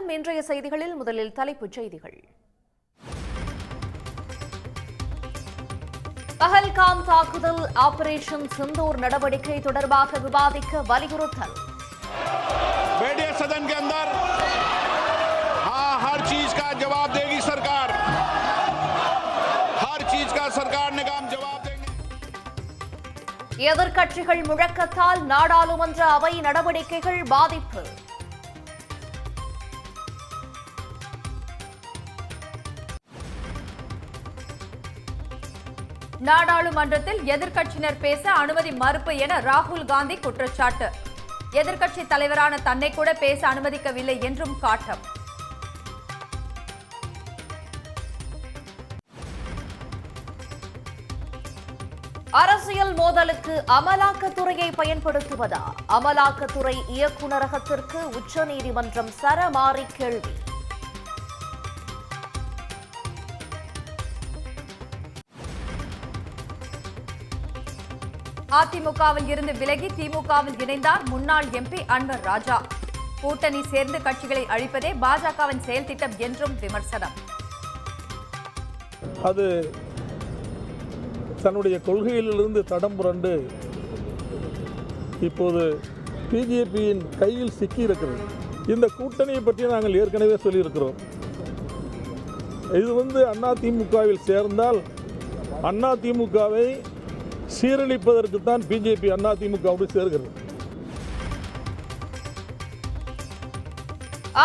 வணக்கம். இன்றைய செய்திகளில் முதலில் தலைப்புச் செய்திகள். பஹல்காம் தாக்குதல் ஆபரேஷன் சிந்தூர் நடவடிக்கை தொடர்பாக விவாதிக்க வலியுறுத்தல். सदन के अंदर हाँ हर चीज का जवाब देगी सरकार, हर चीज का सरकार ने काम जवाब देंगे. எதிர்க்கட்சிகள் முழக்கத்தால் நாடாளுமன்ற அவை நடவடிக்கைகள் பாதிப்பு. நாடாளுமன்றத்தில் எதிர்க்கட்சியினர் பேச அனுமதி மறுப்பு என ராகுல் காந்தி குற்றச்சாட்டு. எதிர்க்கட்சி தலைவரான தன்னை கூட பேச அனுமதிக்கவில்லை என்றும் காட்டம். அரசியல் மோதலுக்கு அமலாக்கத்துறையை பயன்படுத்துவதா? அமலாக்கத்துறை இயக்குநரகத்திற்கு உச்சநீதிமன்றம் சரமாரி கேள்வி. அதிமுகவில் இருந்து விலகி திமுகவில் இணைந்தார் முன்னாள் எம்பி அன்வர் ராஜா. கூட்டணி சேர்ந்து கட்சிகளை அழிப்பதே பாஜகவின் செயல் திட்டம் என்றும் விமர்சனம். அது தன்னுடைய கொள்கையிலிருந்து தடம் புரண்டு இப்போது பிஜேபியின் கையில் சிக்கியிருக்கிறது. இந்த கூட்டணியை பற்றி நாங்கள் ஏற்கனவே சொல்லியிருக்கிறோம். இது அதிமுகவில் சேர்ந்தால் அதிமுகவை சீரழிப்பதற்குத்தான் பிஜேபி அதிமுகவோடு சேர்கிறது.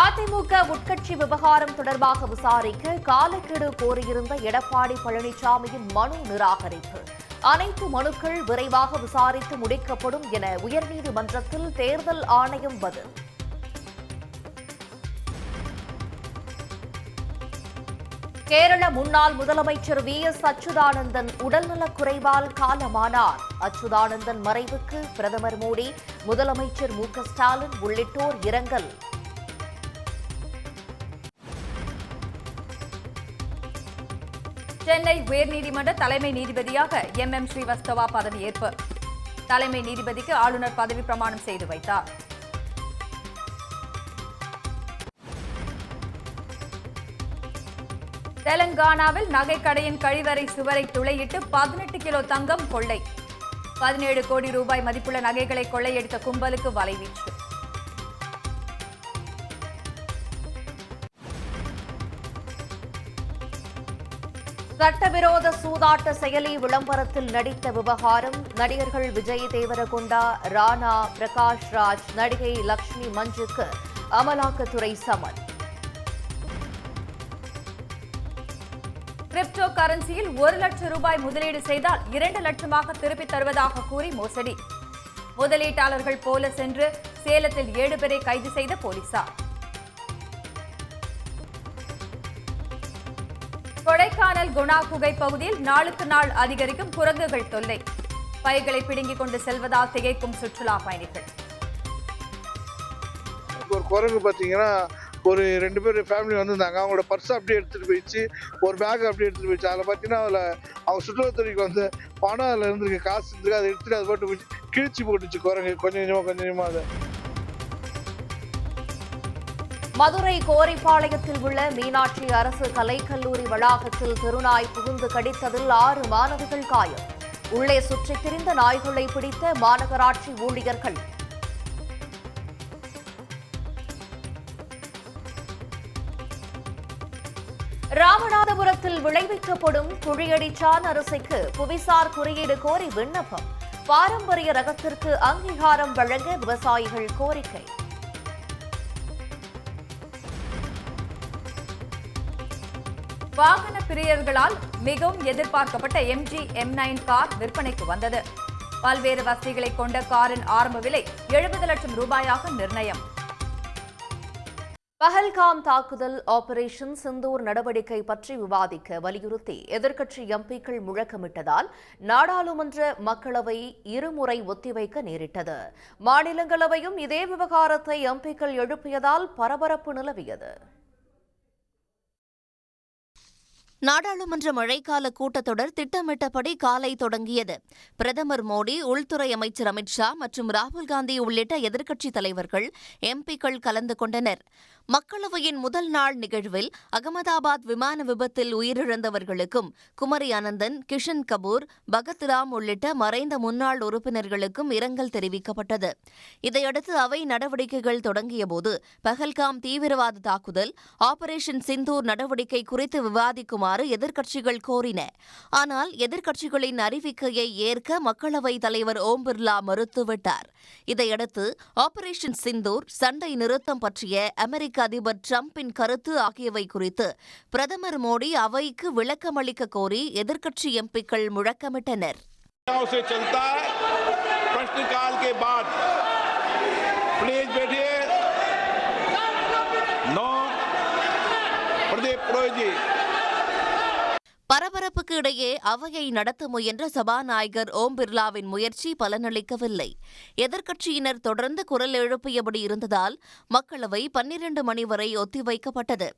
அதிமுக உட்கட்சி விவகாரம் தொடர்பாக விசாரிக்க காலக்கெடு கோரியிருந்த எடப்பாடி பழனிசாமியின் மனு நிராகரிப்பு. அனைத்து மனுக்கள் விரைவாக விசாரித்து முடிக்கப்படும் என உயர்நீதிமன்றத்தில் தேர்தல் ஆணையம் பதில். கேரள முன்னாள் முதலமைச்சர் VS அச்சுதானந்தன் உடல்நலக் குறைவால் காலமானார். அச்சுதானந்தன் மறைவுக்கு பிரதமர் மோடி, முதலமைச்சர் MK ஸ்டாலின் உள்ளிட்டோர் இரங்கல். சென்னை உயர்நீதிமன்ற தலைமை நீதிபதியாக MM ஸ்ரீவஸ்தவா பதவியேற்பு. தலைமை நீதிபதிக்கு ஆளுநர் பதவி பிரமாணம் செய்து வைத்தார். தெலங்கானாவில் நகைக்கடையின் கழிவறை சுவரை துளையிட்டு 18 கிலோ தங்கம் கொள்ளை. 17 கோடி ரூபாய் மதிப்புள்ள நகைகளை கொள்ளையடித்த கும்பலுக்கு வலைவீச்சு. சட்டவிரோத சூதாட்ட செயலி விளம்பரத்தில் நடித்த விவகாரம். நடிகர்கள் விஜய் தேவரகொண்டா, ராணா, பிரகாஷ் ராஜ், நடிகை லட்சுமி மஞ்சுக்கு அமலாக்கத்துறை சமன். கிரிப்டோ கரன்சியில் 1 லட்சம் ரூபாய் முதலீடு செய்தால் 2 லட்சமாக திருப்பித் தருவதாக கூறி மோசடி. முதலீட்டாளர்கள் போல சென்று சேலத்தில் 7 பேரை கைது செய்த போலீசார். கொடைக்கானல் குணா குகை பகுதியில் நாளுக்கு நாள் அதிகரிக்கும் குரங்குகள் தொல்லை. பைகளை பிடுங்கிக் கொண்டு செல்வதால் திகைக்கும் சுற்றுலா பயணிகள். ஒரு குரங்கு பார்த்தீங்கன்னா ஒரு 2 பேர் ஃபேமிலி வந்திருந்தாங்க. அவங்களோட பர்ஸ் அப்படியே எடுத்துகிட்டு போயிடுச்சு, ஒரு பேக் அப்படியே எடுத்துகிட்டு போயிடுச்சு. அதில் பார்த்தீங்கன்னா அவங்க சுற்றுலாத்துறைக்கு பணம் அதில் இருந்திருக்கு, காசு இருந்திருக்கு. அதை எடுத்துகிட்டு அது போட்டு போயிடுச்சு, கிழிச்சு போட்டுச்சு குரங்கு கொஞ்சம் கொஞ்சமாக. அதை மதுரை கோரிப்பாளையத்தில் உள்ள மீனாட்சி அரசு கலைக்கல்லூரி வளாகத்தில் தெருநாய் புகுந்து கடித்ததில் 6 மாணவிகள் காயம். உள்ளே சுற்றித் திரிந்த நாய்களை பிடித்த மாநகராட்சி ஊழியர்கள். ராமநாதபுரத்தில் விளைவிக்கப்படும் குழியடிச்சான் அரிசிக்கு புவிசார் குறியீடு கோரி விண்ணப்பம். பாரம்பரிய ரகத்திற்கு அங்கீகாரம் வழங்க விவசாயிகள் கோரிக்கை. வாகன பிரியர்களால் மிகவும் எதிர்பார்க்கப்பட்ட MG M9 கார் விற்பனைக்கு வந்தது. பல்வேறு வசதிகளை கொண்ட காரின் ஆரம்ப விலை 70 லட்சம் ரூபாயாக நிர்ணயம். பஹல்காம் தாக்குதல் ஆபரேஷன் சிந்தூர் நடவடிக்கை பற்றி விவாதிக்க வலியுறுத்தி எதிர்க்கட்சி எம்பிக்கள் முழக்கமிட்டதால் நாடாளுமன்ற மக்களவை இருமுறை ஒத்திவைக்க நேரிட்டது. மாநிலங்களவையும் இதே விவகாரத்தை எம்பிக்கள் எழுப்பியதால் பரபரப்பு நிலவியது. நாடாளுமன்ற மழைக்கால கூட்டத்தொடர் திட்டமிட்டபடி காலை தொடங்கியது. பிரதமர் மோடி, உள்துறை அமைச்சர் அமித் ஷா மற்றும் ராகுல் காந்தி உள்ளிட்ட எதிர்க்கட்சித் தலைவர்கள், எம்பிக்கள் கலந்து கொண்டனர். மக்களவையின் முதல் நாள் நிகழ்வில் அகமதாபாத் விமான விபத்தில் உயிரிழந்தவர்களுக்கும் குமரி அனந்தன், கிஷன் கபூர், பகத் ராம் உள்ளிட்ட மறைந்த முன்னாள் உறுப்பினர்களுக்கும் இரங்கல் தெரிவிக்கப்பட்டது. இதையடுத்து அவை நடவடிக்கைகள் தொடங்கியபோது பஹல்காம் தீவிரவாத தாக்குதல், ஆபரேஷன் சிந்தூர் நடவடிக்கை குறித்து விவாதிக்குமாறு எதிர்க்கட்சிகள் கோரின. ஆனால் எதிர்க்கட்சிகளின் அறிவிக்கையை ஏற்க மக்களவைத் தலைவர் ஓம் பிர்லா மறுத்துவிட்டார். இதையடுத்து ஆபரேஷன் சிந்தூர், சண்டை நிறுத்தம் பற்றிய அமெரிக்க அதிபர் டிரம்பின் கருத்து ஆகியவை குறித்து பிரதமர் மோடி அவைக்கு விளக்கமளிக்க கோரி எதிர்க்கட்சி எம்பிக்கள் முழக்கமிட்டனர். பரபரப்புக்கு இடையே அவையை நடத்த முயன்ற சபாநாயகர் ஓம் பிர்லாவின் முயற்சி பலனளிக்கவில்லை. எதிர்க்கட்சியினர் தொடர்ந்து குரல் எழுப்பியபடி இருந்ததால் மக்களவை 12 மணி வரை ஒத்திவைக்கப்பட்டது.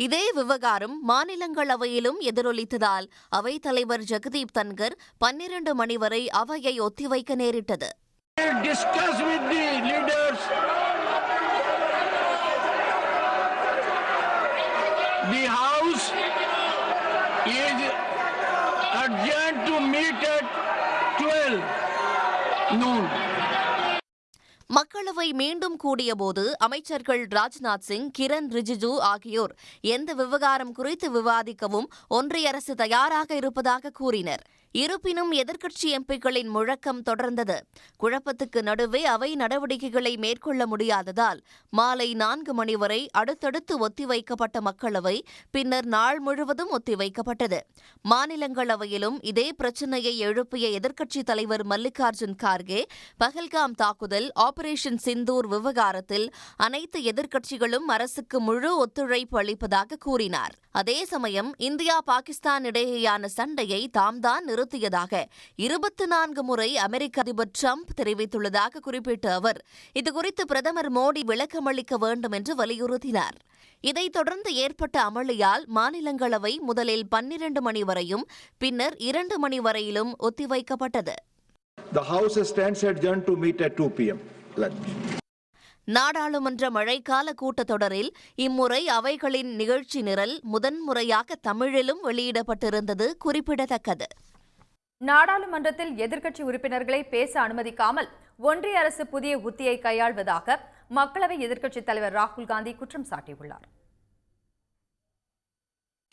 இதே விவகாரம் மாநிலங்களவையிலும் எதிரொலித்ததால் அவைத் தலைவர் ஜெகதீப் தன்கர் 12 மணி வரை அவையை ஒத்திவைக்க நேரிட்டது. is adjourned to meet at 12 noon. மக்களவை மீண்டும் கூடியபோது அமைச்சர்கள் ராஜ்நாத் சிங், கிரண் ரிஜிஜு ஆகியோர் எந்த விவகாரம் குறித்து விவாதிக்கவும் ஒன்றிய அரசு தயாராக இருப்பதாக கூறினர். இருப்பினும் எதிர்க்கட்சி எம்பிக்களின் முழக்கம் தொடர்ந்தது. குழப்பத்துக்கு நடுவே அவை நடவடிக்கைகளை மேற்கொள்ள முடியாததால் மாலை 4 மணி வரை அடுத்தடுத்து ஒத்திவைக்கப்பட்ட மக்களவை பின்னர் நாள் முழுவதும் ஒத்திவைக்கப்பட்டது. மாநிலங்களவையிலும் இதே பிரச்சினையை எழுப்பிய எதிர்க்கட்சித் தலைவர் மல்லிகார்ஜுன் கார்கே பஹல்காம் தாக்குதல், ஆபரேஷன் சிந்தூர் விவகாரத்தில் அனைத்து எதிர்க்கட்சிகளும் அரசுக்கு முழு ஒத்துழைப்பு அளிப்பதாக கூறினார். அதே சமயம் இந்தியா பாகிஸ்தான் இடையேயான சண்டையை தாம்தான் நிறுத்தியதாக 24 முறை அமெரிக்க அதிபர் டிரம்ப் தெரிவித்துள்ளதாக குறிப்பிட்ட அவர் இதுகுறித்து பிரதமர் மோடி விளக்கமளிக்க வேண்டும் என்று வலியுறுத்தினார். இதைத் தொடர்ந்து ஏற்பட்ட அமளியால் மாநிலங்களவை முதலில் 12 மணி வரையும் பின்னர் 2 மணி வரையிலும் ஒத்திவைக்கப்பட்டது. The House stands adjourned to meet at 2 p.m. நாடாளுமன்ற மழைக்கால கூட்டத்தொடரில் இம்முறை அவைகளின் நிகழ்ச்சி நிரல் முதன்முறையாக தமிழிலும் வெளியிடப்பட்டிருந்தது குறிப்பிடத்தக்கது. நாடாளுமன்றத்தில் எதிர்க்கட்சி உறுப்பினர்களை பேச அனுமதிக்காமல் ஒன்றிய அரசு புதிய உத்தியை கையாள்வதாக மக்களவை எதிர்க்கட்சித் தலைவர் ராகுல் காந்தி குற்றம் சாட்டியுள்ளார்.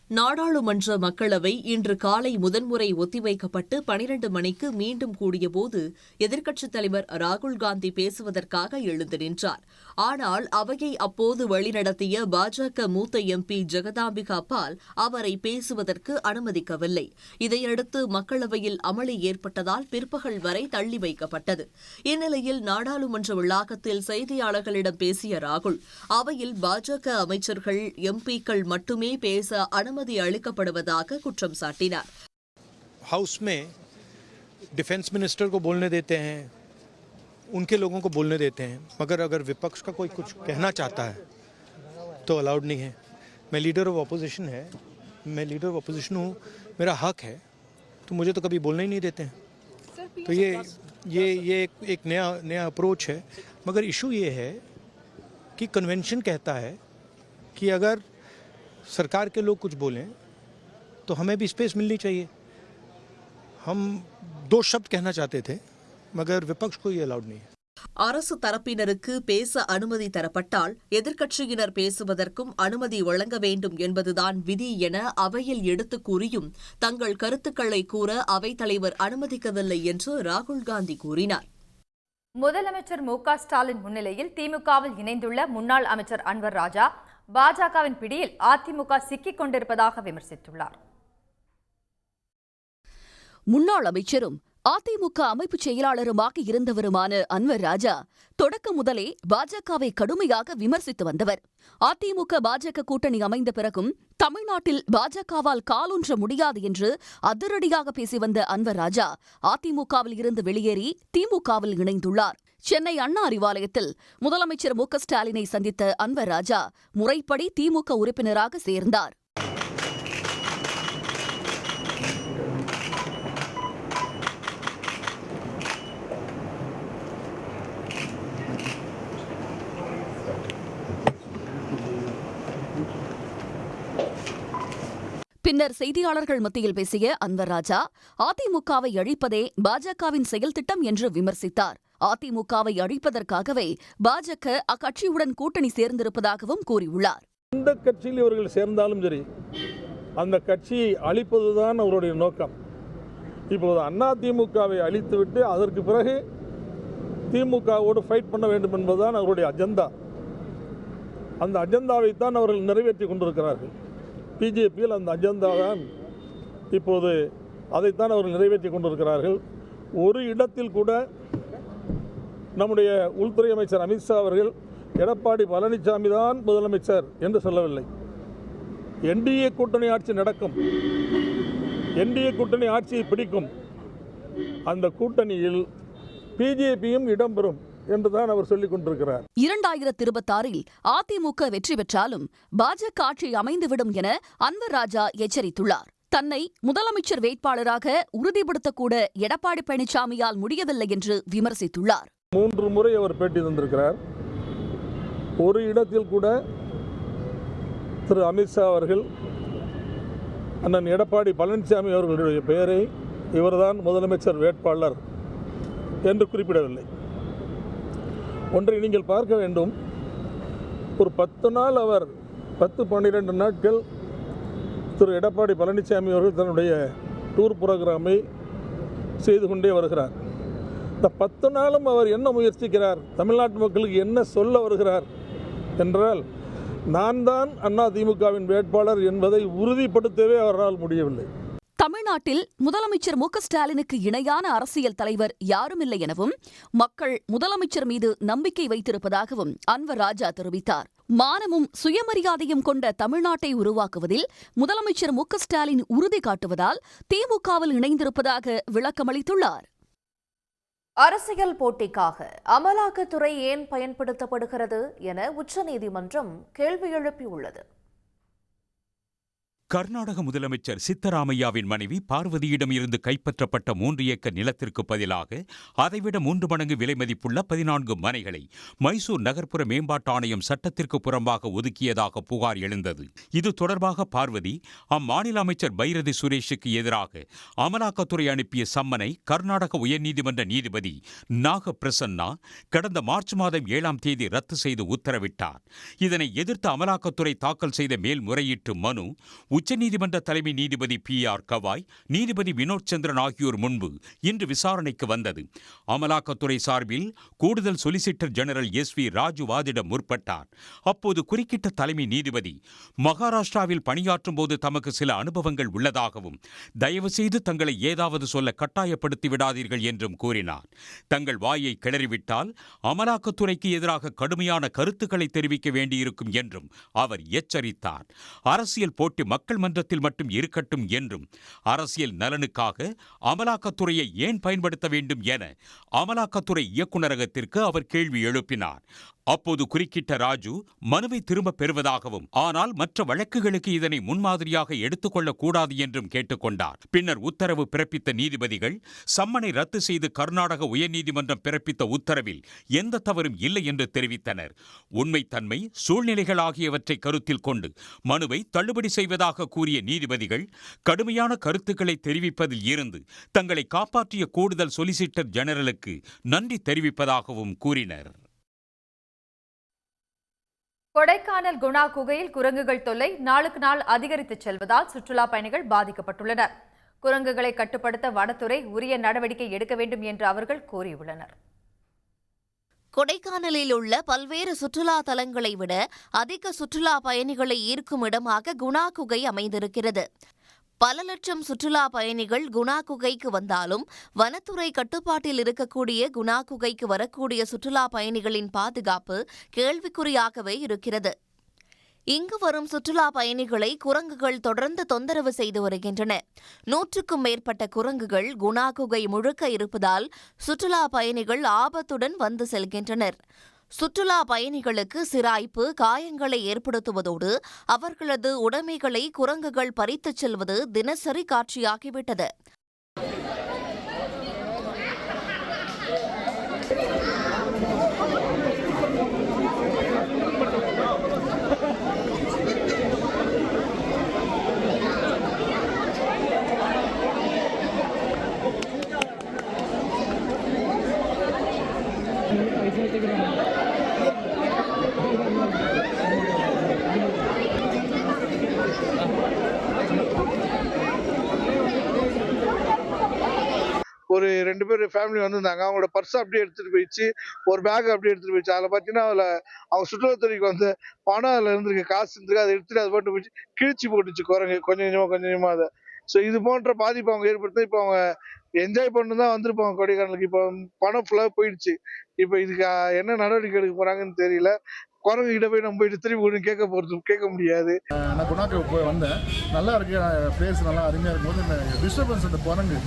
நாடாளுமன்ற மக்களவை இன்று காலை முதன்முறை ஒத்திவைக்கப்பட்டு 12 மணிக்கு மீண்டும் கூடியபோது எதிர்க்கட்சித் தலைவர் ராகுல் காந்தி பேசுவதற்காக எழுந்து நின்றார். ஆனால் அவையை அப்போது வழிநடத்திய பாஜக மூத்த எம்பி ஜெகதாம்பிகா பால் அவரை பேசுவதற்கு அனுமதிக்கவில்லை. இதையடுத்து மக்களவையில் அமளி ஏற்பட்டதால் பிற்பகல் வரை தள்ளி வைக்கப்பட்டது. இந்நிலையில் நாடாளுமன்ற வளாகத்தில் செய்தியாளர்களிடம் பேசிய ராகுல் அவையில் பாஜக அமைச்சர்கள், எம்பிக்கள் மட்டுமே பேச அனுமதி அளிக்கப்படுவதாக குற்றம் சாட்டினார். हाउस में डिफेंस मिनिस्टर को बोलने देते हैं, उनके लोगों को बोलने देते हैं, मगर अगर विपक्ष का कोई कुछ कहना चाहता है तो अलाउड नहीं है. मैं लीडर ऑफ ऑपोजिशन है, मैं लीडर ऑफ ऑपोजिशन हूँ, मेरा हक है, तो मुझे तो कभी बोलने ही नहीं देते हैं. तो ये एक नया अप्रोच है. मगर इशू ये है कि कन्वेंशन कहता है कि अगर सरकार के लोग कुछ बोलें तो हमें भी स्पेस मिलनी चाहिए. हम 2 शब्द कहना चाहते थे, मगर विपक्ष को ये अलाउड नहीं है. அரசு தரப்பினருக்கு பேச அனுமதி தரப்பட்டால் எதிர்க்கட்சியினர் பேசுவதற்கும் அனுமதி வழங்க வேண்டும் என்பதுதான் விதி என அவையில் எடுத்துக் கூறியும் தங்கள் கருத்துக்களை கூற அவைத்தலைவர் அனுமதிக்கவில்லை என்று ராகுல் காந்தி கூறினார். முதலமைச்சர் மு.க. ஸ்டாலின் முன்னிலையில் திமுகவில் இணைந்துள்ள முன்னாள் அமைச்சர் அன்வர் ராஜா பாஜகவின் பிடியில் அதிமுக சிக்கிக் கொண்டிருப்பதாக விமர்சித்துள்ளார். முன்னாள் அமைச்சரும் அதிமுக அமைப்பு செயலாளருமாக இருந்தவருமான அன்வர் ராஜா தொடக்கம் முதலே பாஜகவை கடுமையாக விமர்சித்து வந்தவர். அதிமுக பாஜக கூட்டணி அமைந்த பிறகும் தமிழ்நாட்டில் பாஜகவால் காலூன்ற முடியாது என்று அதிரடியாக பேசி வந்த அன்வர் ராஜா அதிமுகவில் இருந்து வெளியேறி திமுகவில் இணைந்துள்ளார். சென்னை அண்ணா அறிவாலயத்தில் முதலமைச்சர் மு.க. ஸ்டாலினை சந்தித்த அன்வர் ராஜா முறைப்படி திமுக உறுப்பினராக சேர்ந்தார். பின்னர் செய்தியாளர்கள் மத்தியில் பேசிய அன்வர் ராஜா, அதிமுகவை அழிப்பதே பாஜகவின் செயல் திட்டம் என்று விமர்சித்தார். அதிமுகவை அழிப்பதற்காகவே பாஜக அக்கட்சியுடன் கூட்டணி சேர்ந்திருப்பதாகவும் கூறியுள்ளார். எந்த கட்சியில் இவர்கள் சேர்ந்தாலும் சரி, அந்த கட்சியை அழிப்பதுதான் அவருடைய நோக்கம். இப்போது அதிமுகவை அழித்துவிட்டு அதற்கு பிறகு திமுகவோடு ஃபைட் பண்ண வேண்டும் என்பதுதான் அவருடைய அஜெண்டா. அந்த அஜெண்டாவைத்தான் அவர்கள் நிறைவேற்றி கொண்டிருக்கிறார்கள். பிஜேபியில் அந்த அஜெண்டா தான் இப்போது அதைத்தான் அவர்கள் நிறைவேற்றி கொண்டிருக்கிறார்கள். ஒரு இடத்தில் கூட நம்முடைய உள்துறை அமைச்சர் அமித்ஷா அவர்கள் எடப்பாடி பழனிசாமி தான் முதலமைச்சர் என்று சொல்லவில்லை. என்டிஏ கூட்டணி ஆட்சி நடக்கும், என்டிஏ கூட்டணி ஆட்சியை பிடிக்கும், அந்த கூட்டணியில் பிஜேபியும் இடம்பெறும் என்றுதான் அவர் சொல்லிக் கொண்டிருக்கிறார். 2026 அதிமுக வெற்றி பெற்றாலும் பாஜக ஆட்சி அமைந்துவிடும் என அன்வர் ராஜா எச்சரித்துள்ளார். தன்னை முதலமைச்சர் வேட்பாளராக உறுதிப்படுத்தக்கூட எடப்பாடி பழனிசாமியால் முடியவில்லை என்று விமர்சித்துள்ளார். 3 முறை அவர் பேட்டி தந்திருக்கிறார். ஒரு இடத்தில் கூட திரு அமித்ஷா அவர்கள் அண்ணன் எடப்பாடி பழனிசாமி அவர்களுடைய பெயரை இவர்தான் முதலமைச்சர் வேட்பாளர் என்று குறிப்பிடவில்லை. ஒன்றை நீங்கள் பார்க்க வேண்டும், ஒரு 10 நாள் அவர் 10-12 நாட்கள் திரு எடப்பாடி பழனிசாமி அவர்கள் தன்னுடைய டூர் புரோகிராமை செய்து கொண்டே வருகிறார். இந்த 10 நாளும் அவர் என்ன முயற்சிக்கிறார், தமிழ்நாட்டு மக்களுக்கு என்ன சொல்ல வருகிறார் என்றால், நான் தான் அதிமுகவின் வேட்பாளர் என்பதை உறுதிப்படுத்தவே அவரால் முடியவில்லை. தமிழ்நாட்டில் முதலமைச்சர் மு க ஸ்டாலினுக்கு இணையான அரசியல் தலைவர் யாருமில்லை எனவும் மக்கள் முதலமைச்சர் மீது நம்பிக்கை வைத்திருப்பதாகவும் அன்வர் ராஜா தெரிவித்தார். மானமும் சுயமரியாதையும் கொண்ட தமிழ்நாட்டை உருவாக்குவதில் முதலமைச்சர் மு க ஸ்டாலின் உறுதி காட்டுவதால் திமுகவில் இணைந்திருப்பதாக விளக்கமளித்துள்ளார். அரசியல் போட்டிக்காக அமலாக்கத்துறை ஏன் பயன்படுத்தப்படுகிறது என உச்சநீதிமன்றம் கேள்வி எழுப்பியுள்ளது. கர்நாடக முதலமைச்சர் சித்தராமையாவின் மனைவி பார்வதியிடம் இருந்து கைப்பற்றப்பட்ட 3 ஏக்கர் நிலத்திற்கு பதிலாக அதைவிட 3 மடங்கு விலை மதிப்புள்ள 14 மனைகளை மைசூர் நகர்ப்புற மேம்பாட்டு ஆணையம் சட்டத்திற்கு புறம்பாக ஒதுக்கியதாக புகார் எழுந்தது. இது தொடர்பாக பார்வதி அம்மாநில அமைச்சர் பைரதி சுரேஷுக்கு எதிராக அமலாக்கத்துறை அனுப்பிய சம்மனை கர்நாடக உயர்நீதிமன்ற நீதிபதி நாக பிரசன்னா கடந்த மார்ச் மாதம் 7ஆம் தேதி ரத்து செய்து உத்தரவிட்டார். இதனை எதிர்த்து அமலாக்கத்துறை தாக்கல் செய்த மேல்முறையீட்டு மனு உச்சநீதிமன்ற தலைமை நீதிபதி PR கவாய், நீதிபதி வினோத் சந்திரன் ஆகியோர் முன்பு இன்று விசாரணைக்கு வந்தது. அமலாக்கத்துறை சார்பில் கூடுதல் சொலிசிட்டர் ஜெனரல் SV ராஜு வாதிட முற்பட்டார். அப்போது குறுக்கிட்ட தலைமை நீதிபதி, மகாராஷ்டிராவில் பணியாற்றும் போது தமக்கு சில அனுபவங்கள் உள்ளதாகவும் தயவு செய்து தங்களை ஏதாவது சொல்ல கட்டாயப்படுத்தி விடாதீர்கள் என்றும் கூறினார். தங்கள் வாயை கிளறிவிட்டால் அமலாக்கத்துறைக்கு எதிராக கடுமையான கருத்துக்களை தெரிவிக்க வேண்டியிருக்கும் என்றும் அவர் எச்சரித்தார். அரசியல் போட்டி மக்கள் மன்றத்தில் மட்டும் இருக்கட்டும் என்றும் அரசியல் நலனுக்காக அமலாக்கத்துறையை ஏன் பயன்படுத்த வேண்டும் என அமலாக்கத்துறை இயக்குநரகத்திற்கு அவர் கேள்வி எழுப்பினார். அப்போது குறுக்கிட்ட ராஜு மனுவை திரும்பப் பெறுவதாகவும் ஆனால் மற்ற வழக்குகளுக்கு இதனை முன்மாதிரியாக எடுத்துக்கொள்ளக்கூடாது என்றும் கேட்டுக்கொண்டார். பின்னர் உத்தரவு பிறப்பித்த நீதிபதிகள் சம்மனை ரத்து செய்து கர்நாடக உயர்நீதிமன்றம் பிறப்பித்த உத்தரவில் எந்த தவறும் இல்லை என்று தெரிவித்தனர். உண்மைத்தன்மை, சூழ்நிலைகள் ஆகியவற்றை கருத்தில் கொண்டு மனுவை தள்ளுபடி செய்வதாக கூறிய நீதிபதிகள் கடுமையான கருத்துக்களை தெரிவிப்பதில் இருந்து தங்களை காப்பாற்றிய கூடுதல் சொலிசிட்டர் ஜெனரலுக்கு நன்றி தெரிவிப்பதாகவும் கூறினர். கொடைக்கானல் குணா குகையில் குரங்குகள் தொல்லை நாளுக்கு நாள் அதிகரித்து செல்வதால் சுற்றுலா பயணிகள் பாதிக்கப்பட்டுள்ளனர். குரங்குகளை கட்டுப்படுத்த வனத்துறை உரிய நடவடிக்கை எடுக்க வேண்டும் என்று அவர்கள் கோரியுள்ளனர். கொடைக்கானலில் உள்ள பல்வேறு சுற்றுலா தலங்களை விட அதிக சுற்றுலா பயணிகளை ஈர்க்கும் இடமாக குணா குகை அமைந்திருக்கிறது. பல லட்சம் சுற்றுலா பயணிகள் குணா குகைக்கு வந்தாலும் வனத்துறை கட்டுப்பாட்டில் இருக்கக்கூடிய குணா குகைக்கு வரக்கூடிய சுற்றுலா பயணிகளின் பாதுகாப்பு கேள்விக்குறியாகவே இருக்கிறது. இங்கு வரும் சுற்றுலா பயணிகளை குரங்குகள் தொடர்ந்து தொந்தரவு செய்து வருகின்றன. 100க்கும் மேற்பட்ட குரங்குகள் குணா குகை முழுக்க இருப்பதால் சுற்றுலா பயணிகள் ஆபத்துடன் வந்து செல்கின்றனர். சுற்றுலா பயணிகளுக்கு சிராய்ப்பு, காயங்களை ஏற்படுத்துவதோடு அவர்களது உடைமைகளை குரங்குகள் பறித்துச் செல்வது தினசரி காட்சியாகிவிட்டது. ஒரு 2 பேர் ஃபேமிலி வந்திருந்தாங்க. அவங்களோட பர்ஸ் அப்படியே எடுத்துட்டு போயிடுச்சு. ஒரு பேக் அப்படியே எடுத்துட்டு போயிடுச்சு. அதில் பார்த்தீங்கன்னா அவங்க சுற்றுலாத்துறைக்கு வந்து பணம் அதில் இருந்திருக்கு, காசு இருந்திருக்கு. அதை எடுத்துட்டு அதை போட்டு போயிடுச்சு, கிழிச்சு போட்டுச்சு குரங்கு கொஞ்சம் கொஞ்சமாக அதை. ஸோ இது போன்ற பாதிப்பு அவங்க ஏற்படுத்த இப்போ அவங்க என்ஜாய் பண்ணு தான் வந்திருப்பாங்க கொடைக்கானலுக்கு. இப்போ பணம் ஃபுல்லாக போயிடுச்சு. இப்போ இதுக்கு என்ன நடவடிக்கை எடுக்க போறாங்கன்னு தெரியல. குரங்கு கிட்ட போய் நம்ம போயிட்டு திரும்பி கேட்க முடியாது. நான் குணாக்கு போய் வந்தேன், நல்லா இருக்கு பிளேஸ், நல்லா அருமையாக இருக்கும்போது இந்த டிஸ்டர்பன்ஸ், இந்த குரங்கு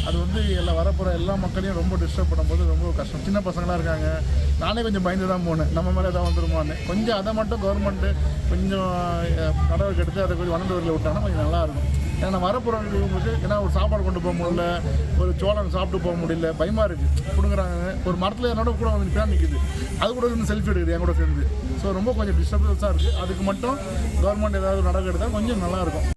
அது வந்து எல்லாம் வரப்போகிற எல்லா மக்களையும் ரொம்ப டிஸ்டர்ப் பண்ணும்போது ரொம்ப கஷ்டம். சின்ன பசங்களாம் இருக்காங்க, நானே கொஞ்சம் பயந்து தான் போனேன், நம்ம மேலே எதாவது வந்துருமான்னு. கொஞ்சம் அதை மட்டும் கவர்மெண்ட்டு கொஞ்சம் நடவடிக்கை எடுத்து அதை கொஞ்சம் வனத்துறையில் விட்டாங்கன்னா கொஞ்சம் நல்லாயிருக்கும். ஏன்னா வரப்போகிறவங்களுக்கு ஏன்னா ஒரு சாப்பாடு கொண்டு போக முடியல, ஒரு சோளம் சாப்பிட்டு போக முடியல, பயமாக இருக்குது. கொடுக்குறாங்க ஒரு மரத்தில் என்னோட கூட வந்து பேர் நிற்கிது, அது கூட வந்து செல்ஃபி எடுக்குது என் கூட சேர்ந்து. ஸோ ரொம்ப கொஞ்சம் டிஸ்டர்பன்ஸாக இருக்குது. அதுக்கு மட்டும் கவர்மெண்ட் ஏதாவது நடவடிக்கை எடுத்தால் கொஞ்சம் நல்லாயிருக்கும்.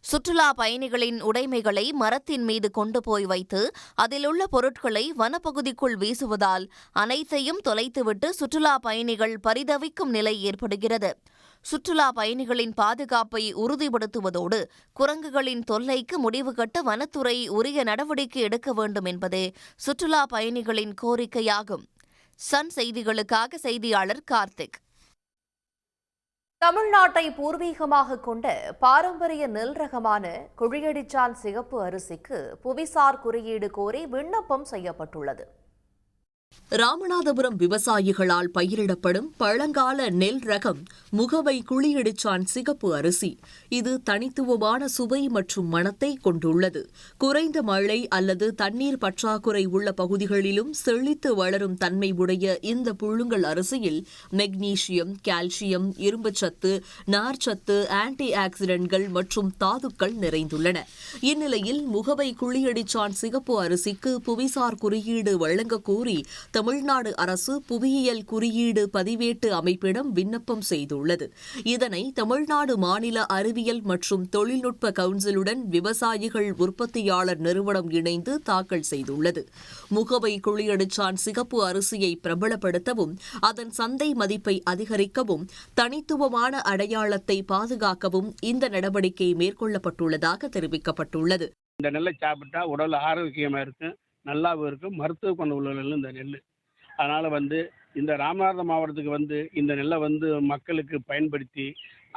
சுற்றுலா பயணிகளின் உடைமைகளை மரத்தின் மீது கொண்டு போய் வைத்து அதில் உள்ள பொருட்களை வனப்பகுதிக்குள் வீசுவதால் அனைத்தையும் தொலைத்துவிட்டு சுற்றுலா பயணிகள் பரிதவிக்கும் நிலை ஏற்படுகிறது. சுற்றுலா பயணிகளின் பாதுகாப்பை உறுதிப்படுத்துவதோடு குரங்குகளின் தொல்லைக்கு முடிவு கட்ட வனத்துறை உரிய நடவடிக்கை எடுக்க வேண்டும் என்பதே சுற்றுலா பயணிகளின் கோரிக்கையாகும். சன் செய்திகளுக்காக செய்தியாளர் கார்த்திக். தமிழ்நாட்டை பூர்வீகமாக கொண்ட பாரம்பரிய நெல் ரகமான குழியடிச்சான் சிகப்பு அரிசிக்கு புவிசார் குறியீடு கோரி விண்ணப்பம் செய்யப்பட்டுள்ளது. ராமநாதபுரம் விவசாயிகளால் பயிரிடப்படும் பழங்கால நெல் ரகம் முகவை குழியடிச்சான் சிகப்பு அரிசி. இது தனித்துவமான சுவை மற்றும் மணத்தை கொண்டுள்ளது. குறைந்த மழை அல்லது தண்ணீர் பற்றாக்குறை உள்ள பகுதிகளிலும் செழித்து வளரும் தன்மை உடைய இந்த புழுங்கல் அரிசியில் மெக்னீசியம், கால்சியம், இரும்புச்சத்து, நார்ச்சத்து, ஆன்டி ஆக்சிடென்ட்கள் மற்றும் தாதுக்கள் நிறைந்துள்ளன. இந்நிலையில் முகவை குழியடிச்சான் சிகப்பு அரிசிக்கு புவிசார் குறியீடு வழங்க கோரி தமிழ்நாடு அரசு புவியியல் குறியீடு பதிவேட்டு அமைப்பிடம் விண்ணப்பம் செய்துள்ளது. இதனை தமிழ்நாடு மாநில அறிவியல் மற்றும் தொழில்நுட்ப கவுன்சிலுடன் விவசாயிகள் உற்பத்தியாளர் நிறுவனம் இணைந்து தாக்கல் செய்துள்ளது. முகவை குழியடிச்சான் சிகப்பு அரிசியை பிரபலப்படுத்தவும் அதன் சந்தை மதிப்பை அதிகரிக்கவும் தனித்துவமான அடையாளத்தை பாதுகாக்கவும் இந்த நடவடிக்கை மேற்கொள்ளப்பட்டுள்ளதாக தெரிவிக்கப்பட்டுள்ளது. இந்த நெல்லை சாப்பிட்டா உடல் ஆரோக்கியமாக இருக்கும், நல்லாவும் இருக்கும், மருத்துவ குணம் உள்ள நெல் இந்த நெல். அதனால் இந்த ராமநாதபுரம் மாவட்டத்துக்கு இந்த நெல்லை மக்களுக்கு பயன்படுத்தி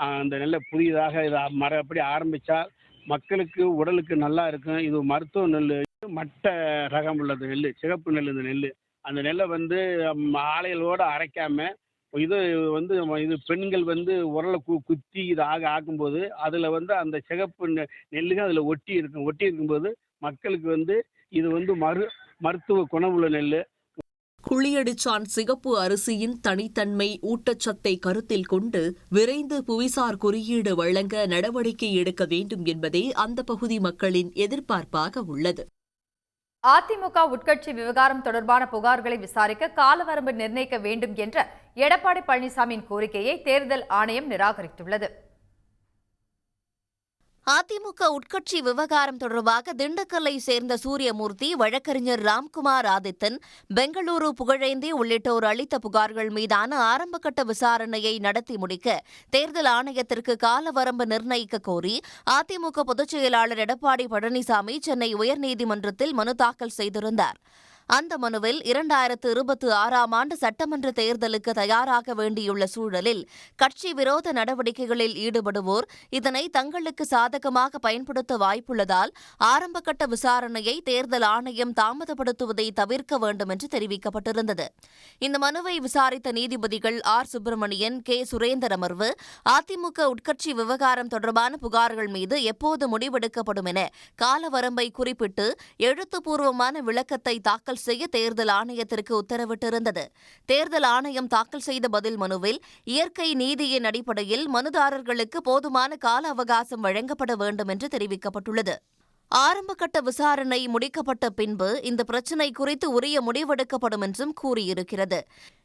அந்த நெல்லை புதியதாக இதை மறுபடி ஆரம்பித்தால் மக்களுக்கு உடலுக்கு நல்லா இருக்கும். இது மருத்துவ நெல், மட்ட ரகம் உள்ளது நெல், சிகப்பு நெல். இந்த நெல் அந்த நெல்லை ஆலைகளோடு அரைக்காமல் இது பெண்கள் உரலை குத்தி இதை ஆக்கும்போது அதில் அந்த சிகப்பு நெல்லுங்க அதில் ஒட்டி இருக்கும்போது மக்களுக்கு இது மருத்துவ குணமுள்ள நெல். குழியடிச்சான் சிகப்பு அரிசியின் தனித்தன்மை, ஊட்டச்சத்தை கருத்தில் கொண்டு விரைந்து புவிசார் குறியீடு வழங்க நடவடிக்கை எடுக்க வேண்டும் என்பதே அந்த பகுதி மக்களின் எதிர்பார்ப்பாக உள்ளது. அதிமுக உட்கட்சி விவகாரம் தொடர்பான புகார்களை விசாரிக்க காலவரம்பு நிர்ணயிக்க வேண்டும் என்ற எடப்பாடி பழனிசாமியின் கோரிக்கையை தேர்தல் ஆணையம் நிராகரித்துள்ளது. அதிமுக உட்கட்சி விவகாரம் தொடர்பாக திண்டுக்கல்லை சேர்ந்த சூரியமூர்த்தி, வழக்கறிஞர் ராம்குமார் ஆதித்தன், பெங்களூரு புகழேந்தி உள்ளிட்டோர் அளித்த புகார்கள் மீதான ஆரம்பகட்ட விசாரணையை நடத்தி முடிக்க தேர்தல் ஆணையத்திற்கு காலவரம்பு நிர்ணயிக்க கோரி அதிமுக பொதுச் செயலாளர் எடப்பாடி பழனிசாமி சென்னை உயர்நீதிமன்றத்தில் மனு தாக்கல் செய்திருந்தார். அந்த மனுவில் 2026ஆம் ஆண்டு சட்டமன்ற தேர்தலுக்கு தயாராக வேண்டியுள்ள சூழலில் கட்சி விரோத நடவடிக்கைகளில் ஈடுபடுவோர் இதனை தங்களுக்கு சாதகமாக பயன்படுத்த வாய்ப்புள்ளதால் ஆரம்பகட்ட விசாரணையை தேர்தல் ஆணையம் தாமதப்படுத்துவதை தவிர்க்க வேண்டும் என்று தெரிவிக்கப்பட்டிருந்தது. இந்த மனுவை விசாரித்த நீதிபதிகள் ஆர். சுப்பிரமணியன், கே. சுரேந்தர் அமர்வு அதிமுக உட்கட்சி விவகாரம் தொடர்பான புகார்கள் மீது எப்போது முடிவெடுக்கப்படும் என காலவரம்பை குறிப்பிட்டு எழுத்துப்பூர்வமான விளக்கத்தை தாக்கல் செய்ய தேர்தல் ஆணையத்திற்கு உத்தரவிட்டிருந்தது. தேர்தல் ஆணையம் தாக்கல் செய்த பதில் மனுவில் இயற்கை நீதியின் அடிப்படையில் மனுதாரர்களுக்கு போதுமான கால அவகாசம் வழங்கப்பட வேண்டும் என்று தெரிவிக்கப்பட்டுள்ளது. ஆரம்பகட்ட விசாரணை முடிக்கப்பட்ட பின்பு இந்த பிரச்சினை குறித்து உரிய முடிவெடுக்கப்படும் என்றும் கூறியிருக்கிறது.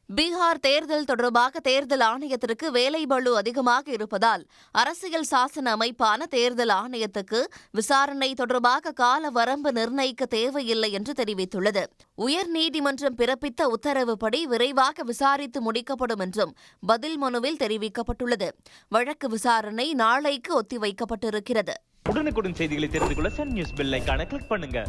பீகார் தேர்தல் தொடர்பாக தேர்தல் ஆணையத்திற்கு வேலைபளு அதிகமாக இருப்பதால் அரசியல் சாசன அமைப்பான தேர்தல் ஆணையத்துக்கு விசாரணை தொடர்பாக கால வரம்பு நிர்ணயிக்க தேவையில்லை என்று தெரிவித்துள்ளது. உயர்நீதிமன்றம் பிறப்பித்த உத்தரவுப்படி விரைவாக விசாரித்து முடிக்கப்படும் என்றும் பதில் மனுவில் தெரிவிக்கப்பட்டுள்ளது. வழக்கு விசாரணை நாளைக்கு ஒத்திவைக்கப்பட்டிருக்கிறது. உடனுக்குடன் செய்திகளை தெரிந்து கொள்ள சன் நியூஸ் பெல் ஐகானை கிளிக் பண்ணுங்க.